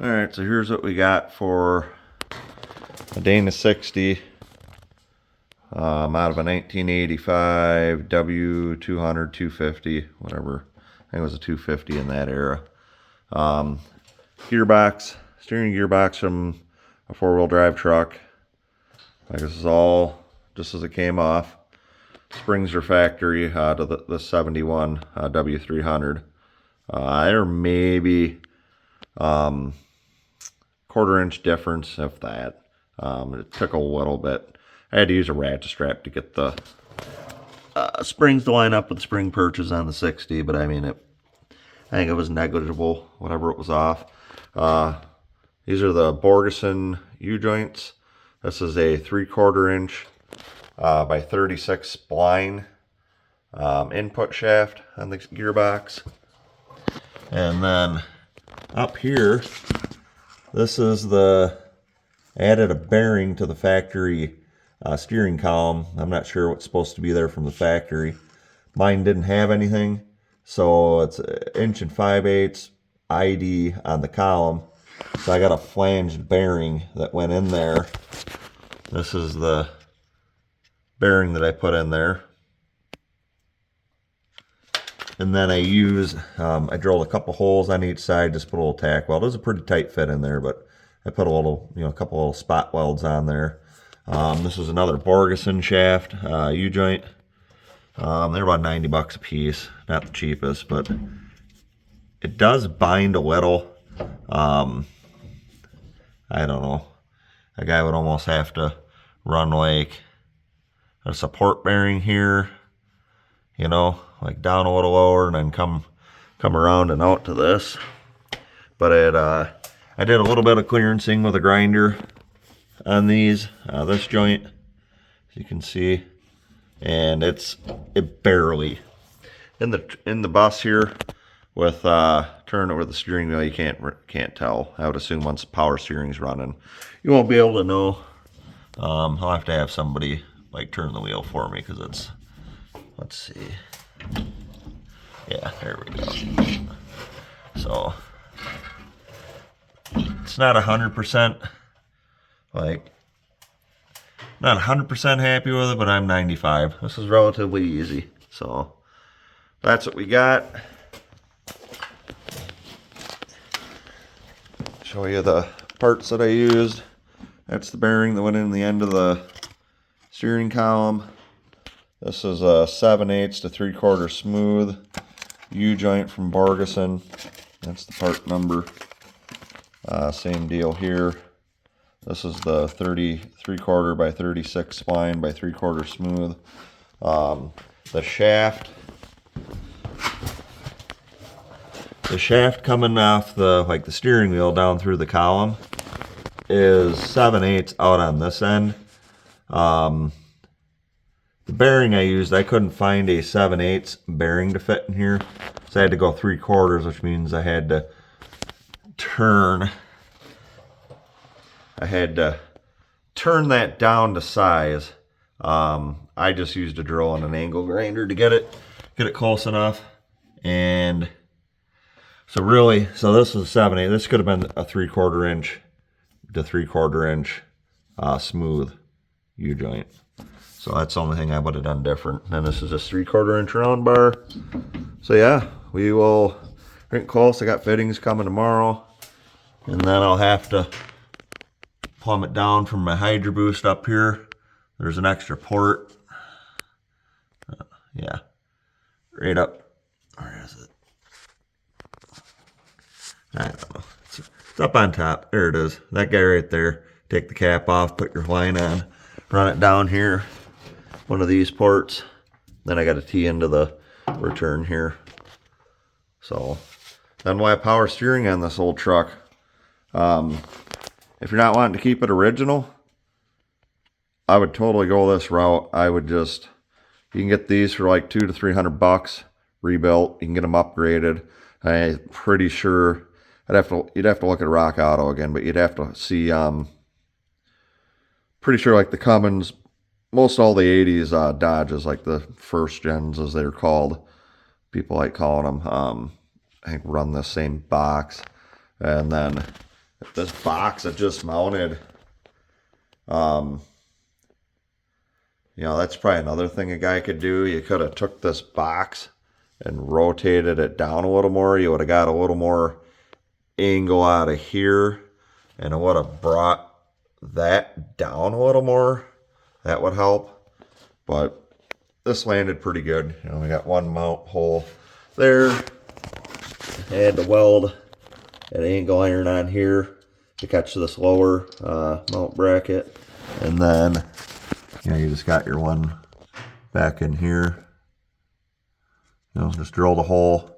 Alright, so here's what we got for a Dana 60 out of a 1985 W200, 250, whatever. I think it was a 250 in that era. Gearbox, steering gearbox from a four-wheel drive truck. Like, this is all just as it came off. Springs are factory to the 71 W300. There may be quarter-inch difference, if that. It took a little bit. I had to use a ratchet strap to get the springs to line up with the spring perches on the 60, but I mean, I think it was negligible, whatever it was off. These are the Borgeson U-joints. This is a 3/4 inch by 36 spline input shaft on the gearbox. And then up here, this is added a bearing to the factory steering column. I'm not sure what's supposed to be there from the factory. Mine didn't have anything, so it's 1 5/8" ID on the column. So I got a flanged bearing that went in there. This is the bearing that I put in there. And then I drilled a couple holes on each side, just put a little tack weld. It was a pretty tight fit in there, but I put a couple little spot welds on there. This is another Borgeson shaft, U-joint. They're about 90 bucks a piece, not the cheapest, but it does bind a little. I don't know. A guy would almost have to run like a support bearing here, like down a little lower and then come around and out to this. But I did a little bit of clearancing with a grinder on these, this joint, as you can see, and it barely in the bus here with turning over the steering wheel. You can't tell. I would assume once the power steering's running, you won't be able to know. I'll have to have somebody like turn the wheel for me, because it's, let's see, yeah, there we go. So it's not 100%, like, not 100% happy with it, but I'm 95. This is relatively easy. So that's what we got. Show you the parts that I used. That's the bearing that went in the end of the steering column. This is a 7/8 to 3/4 smooth U-joint from Borgeson. That's the part number. Same deal here. This is the 3/4 by 36 spline by 3/4 smooth. The shaft coming off the steering wheel down through the column is 7/8 out on this end. The bearing I used, I couldn't find a 7/8 bearing to fit in here, so I had to go 3/4, which means I had to turn that down to size. I just used a drill and an angle grinder to get it close enough. And so this is 7/8. This could have been a 3/4 inch to 3/4 inch smooth U-joint. So that's the only thing I would have done different. And this is a 3/4 inch round bar. So yeah, we will get close. I got fittings coming tomorrow, and then I'll have to plumb it down from my Hydro Boost up here. There's an extra port. Yeah, right up. Where is it? I don't know. It's up on top. There it is. That guy right there. Take the cap off, put your line on, run it down here, one of these ports. Then I got to tee into the return here. So then we'll have power steering on this old truck. If you're not wanting to keep it original, I would totally go this route. You can get these for like $200 to $300 rebuilt. You can get them upgraded. I'm pretty sure you'd have to look at Rock Auto again, but you'd have to see, pretty sure like the Cummins, most all the 80s Dodges, like the first gens as they're called, people like calling them, I think run the same box. And then this box that just mounted. You know, that's probably another thing a guy could do. You could have took this box and rotated it down a little more. You would have got a little more angle out of here, and it would have brought that down a little more. That would help. But this landed pretty good. You know, we got one mount hole there. I had to weld an angle iron on here to catch this lower mount bracket, and then you know, you just got your one back in here. You know, just drilled a hole.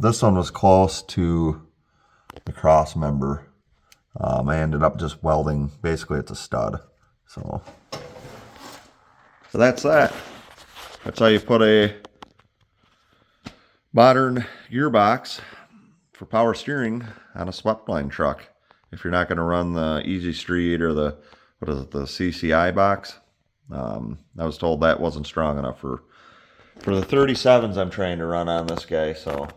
This one was close to the cross member. I ended up just welding, basically it's a stud. So that's that. That's how you put a modern gearbox for power steering on a Sweptline truck. If you're not going to run the Easy Street or the, what is it, the CCI box. I was told that wasn't strong enough for the 37s I'm trying to run on this guy. So